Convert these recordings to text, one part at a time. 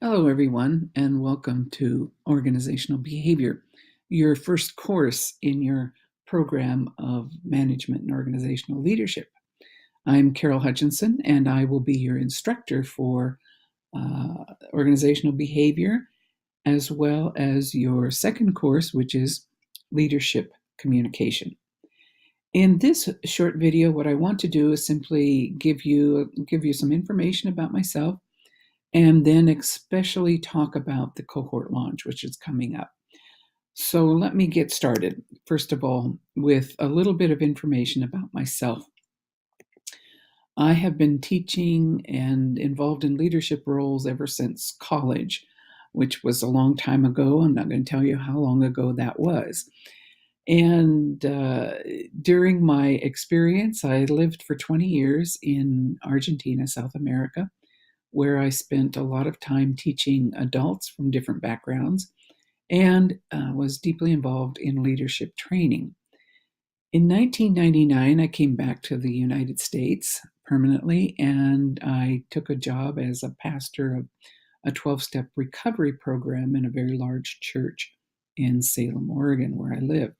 Hello, everyone, and welcome to Organizational Behavior, your first course in your program of management and organizational leadership. I'm Carol Hutchinson, and I will be your instructor for organizational behavior, as well as your second course, which is leadership communication. In this short video, what I want to do is simply give you some information about myself, and then especially talk about the cohort launch, which is coming up. So let me get started, first of all, with a little bit of information about myself. I have been teaching and involved in leadership roles ever since college, which was a long time ago. I'm not going to tell you how long ago that was. And during my experience, I lived for 20 years in Argentina, South America, where I spent a lot of time teaching adults from different backgrounds and was deeply involved in leadership training. In 1999, I came back to the United States permanently, and I took a job as a pastor of a 12-step recovery program in a very large church in Salem, Oregon, where I live.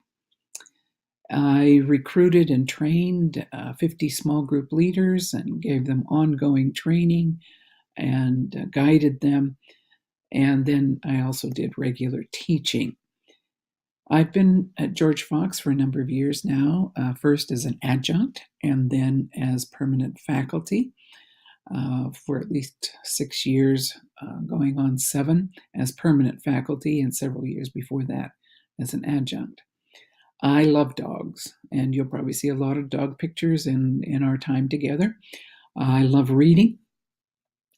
I recruited and trained 50 small group leaders and gave them ongoing training and guided them. And then I also did regular teaching. I've been at George Fox for a number of years now, first as an adjunct and then as permanent faculty for at least 6 years, going on 7 as permanent faculty, and several years before that as an adjunct. I love dogs, and you'll probably see a lot of dog pictures in our time together. I love reading.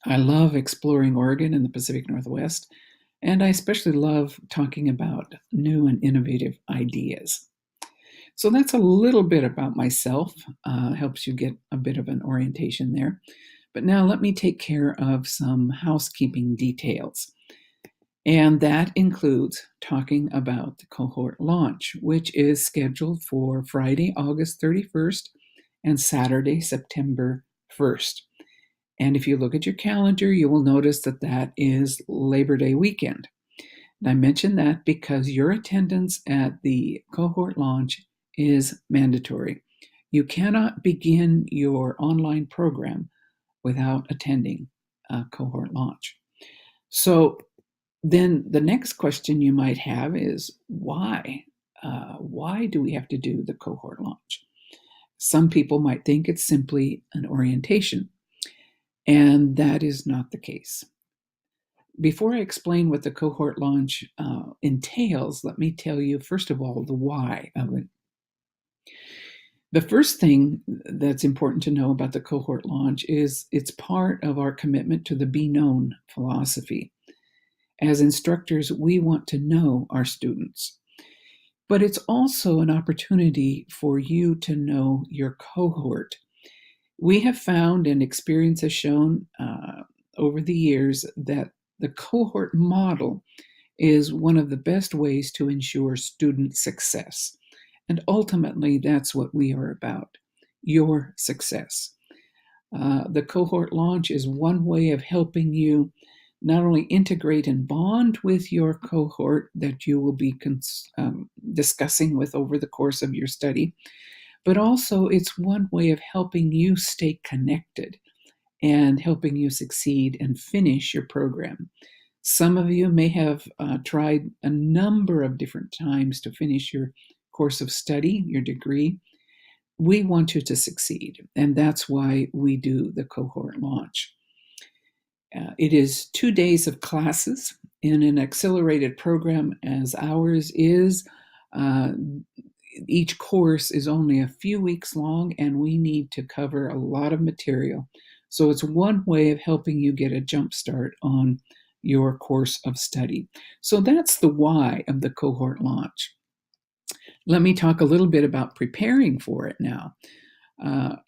I love exploring Oregon and the Pacific Northwest, and I especially love talking about new and innovative ideas. So that's a little bit about myself, helps you get a bit of an orientation there. But now let me take care of some housekeeping details. And that includes talking about the cohort launch, which is scheduled for Friday, August 31st and Saturday, September 1st. And if you look at your calendar, you will notice that that is Labor Day weekend. And I mention that because your attendance at the cohort launch is mandatory. You cannot begin your online program without attending a cohort launch. So then the next question you might have is why? Why do we have to do the cohort launch? Some people might think it's simply an orientation. And that is not the case. Before I explain what the cohort launch entails, let me tell you, first of all, the why of it. The first thing that's important to know about the cohort launch is it's part of our commitment to the Be Known philosophy. As instructors, we want to know our students, but it's also an opportunity for you to know your cohort. We have found, and experience has shown over the years, that the cohort model is one of the best ways to ensure student success. And ultimately, that's what we are about, your success. The cohort launch is one way of helping you not only integrate and bond with your cohort that you will be discussing with over the course of your study, but also it's one way of helping you stay connected and helping you succeed and finish your program. Some of you may have tried a number of different times to finish your course of study, your degree. We want you to succeed, and that's why we do the cohort launch. It is 2 days of classes in an accelerated program as ours is. Each course is only a few weeks long, and we need to cover a lot of material. So it's one way of helping you get a jump start on your course of study. So that's the why of the cohort launch. Let me talk a little bit about preparing for it now.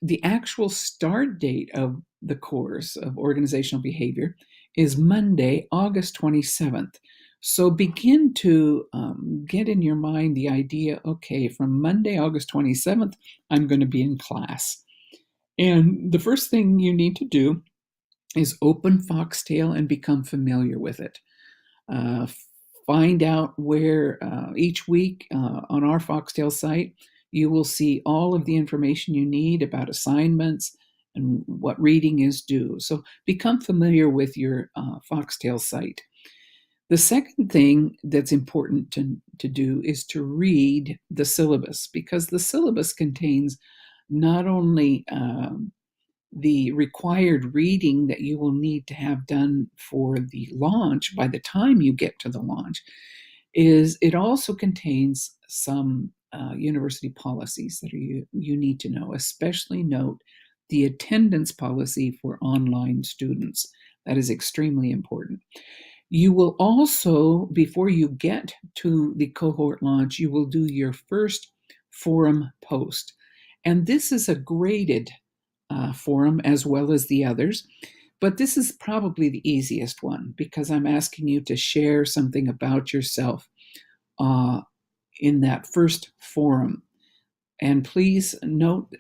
The actual start date of the course of organizational behavior is Monday, August 27th. So begin to get in your mind the idea, okay, from Monday, August 27th, I'm going to be in class. And the first thing you need to do is open Foxtail and become familiar with it. Find out where each week on our Foxtail site, you will see all of the information you need about assignments and what reading is due. So become familiar with your Foxtail site. The second thing that's important to do is to read the syllabus, because the syllabus contains not only the required reading that you will need to have done for the launch by the time you get to the launch, it also contains some university policies that you need to know. Especially note the attendance policy for online students. That is extremely important. You will also, before you get to the cohort launch, you will do your first forum post. And this is a graded forum as well as the others, but this is probably the easiest one because I'm asking you to share something about yourself in that first forum. And please note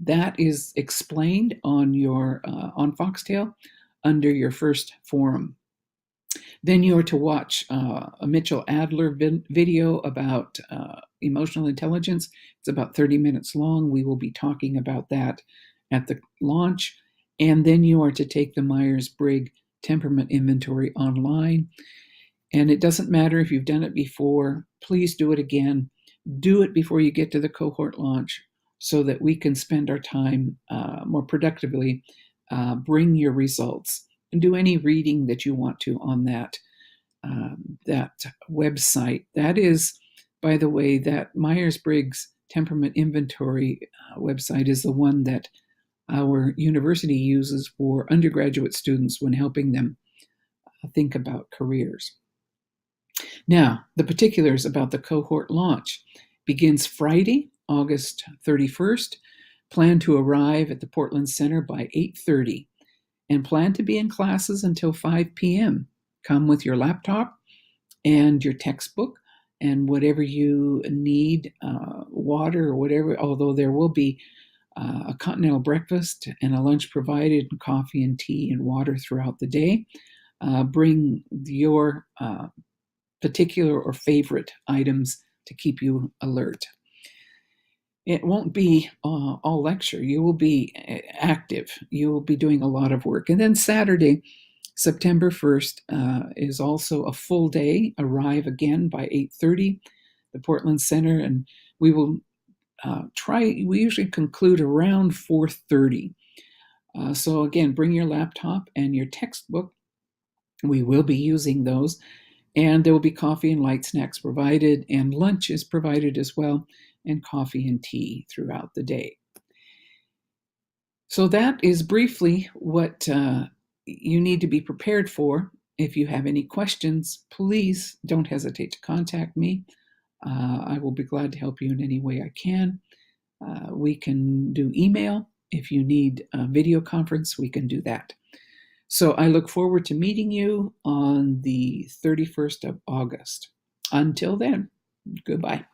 that is explained on your on Foxtail under your first forum. Then you are to watch a Mitchell Adler video about emotional intelligence. It's about 30 minutes long. We will be talking about that at the launch. And then you are to take the Myers-Briggs Temperament Inventory online. And it doesn't matter if you've done it before. Please do it again. Do it before you get to the cohort launch so that we can spend our time more productively. Bring your results and do any reading that you want to on that website. That is, by the way, that Myers-Briggs Temperament Inventory website is the one that our university uses for undergraduate students when helping them think about careers. Now, the particulars about the cohort launch begins Friday, August 31st. Plan to arrive at the Portland Center by 8:30 and plan to be in classes until 5 p.m. Come with your laptop and your textbook and whatever you need, water or whatever, although there will be a continental breakfast and a lunch provided, and coffee and tea and water throughout the day. Bring your particular or favorite items to keep you alert. It won't be all lecture. You will be active. You will be doing a lot of work. And then Saturday, September 1st, is also a full day. Arrive again by 8:30, the Portland Center, and we will we usually conclude around 4:30. So again, bring your laptop and your textbook. We will be using those. And there will be coffee and light snacks provided, and lunch is provided as well, and coffee and tea throughout the day. So that is briefly what you need to be prepared for. If you have any questions, please don't hesitate to contact me. I will be glad to help you in any way I can. We can do email. If you need a video conference, we can do that. So I look forward to meeting you on the 31st of August. Until then, goodbye.